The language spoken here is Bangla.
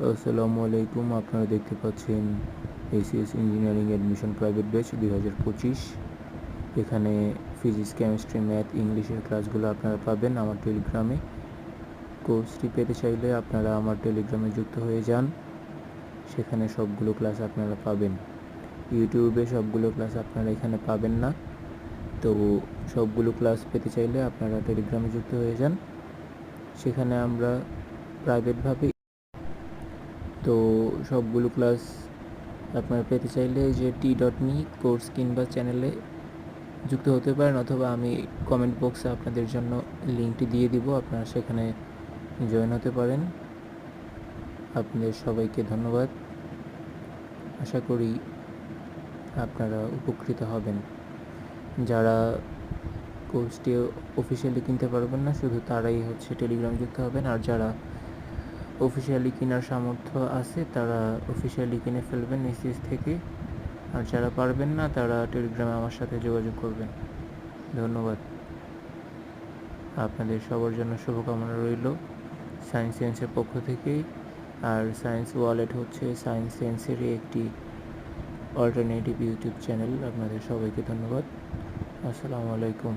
আসসালামু আলাইকুম। আপনারা দেখতে পাচ্ছেন ACS engineering admission private batch 2025। এখানে ফিজিক্স, কেমিস্ট্রি, ম্যাথ, ইংলিশের ক্লাসগুলো আপনারা পাবেন আমার টেলিগ্রামে। কোর্সটি পেতে চাইলে আপনারা আমার টেলিগ্রামে যুক্ত হয়ে যান, সেখানে সবগুলো ক্লাস আপনারা পাবেন। ইউটিউবে সবগুলো ক্লাস আপনারা এখানে পাবেন না, তো সবগুলো ক্লাস পেতে চাইলে আপনারা টেলিগ্রামে যুক্ত হয়ে যান, সেখানে আমরা প্রাইভেটভাবে তো সবগুলো ক্লাস আপনারা পেতে চাইলে যে t.me কোর্স কিংবা চ্যানেলে যুক্ত হতে পারেন, অথবা আমি কমেন্ট বক্সে আপনাদের জন্য লিঙ্কটি দিয়ে দিব, আপনারা সেখানে জয়েন হতে পারেন। আপনাদের সবাইকে ধন্যবাদ। আশা করি আপনারা উপকৃত হবেন। যারা কোর্সটি অফিসিয়ালি কিনতে পারবেন না, শুধু তারাই টেলিগ্রাম যুক্ত হবেন, আর যারা অফিসিয়ালি কেনার সামর্থ্য আছে তারা অফিসিয়ালি কিনে ফেলবেন এসিএস থেকে, আর যারা পারবেন না তারা টেলিগ্রামে আমার সাথে যোগাযোগ করবেন। ধন্যবাদ। আপনাদের সবার জন্য শুভকামনা রইল সায়েন্স সেন্সের পক্ষ থেকেই। আর সায়েন্স ওয়ালেট সায়েন্স সেন্সেরই একটি অল্টারনেটিভ ইউটিউব চ্যানেল। আপনাদের সবাইকে ধন্যবাদ। আসসালামু আলাইকুম।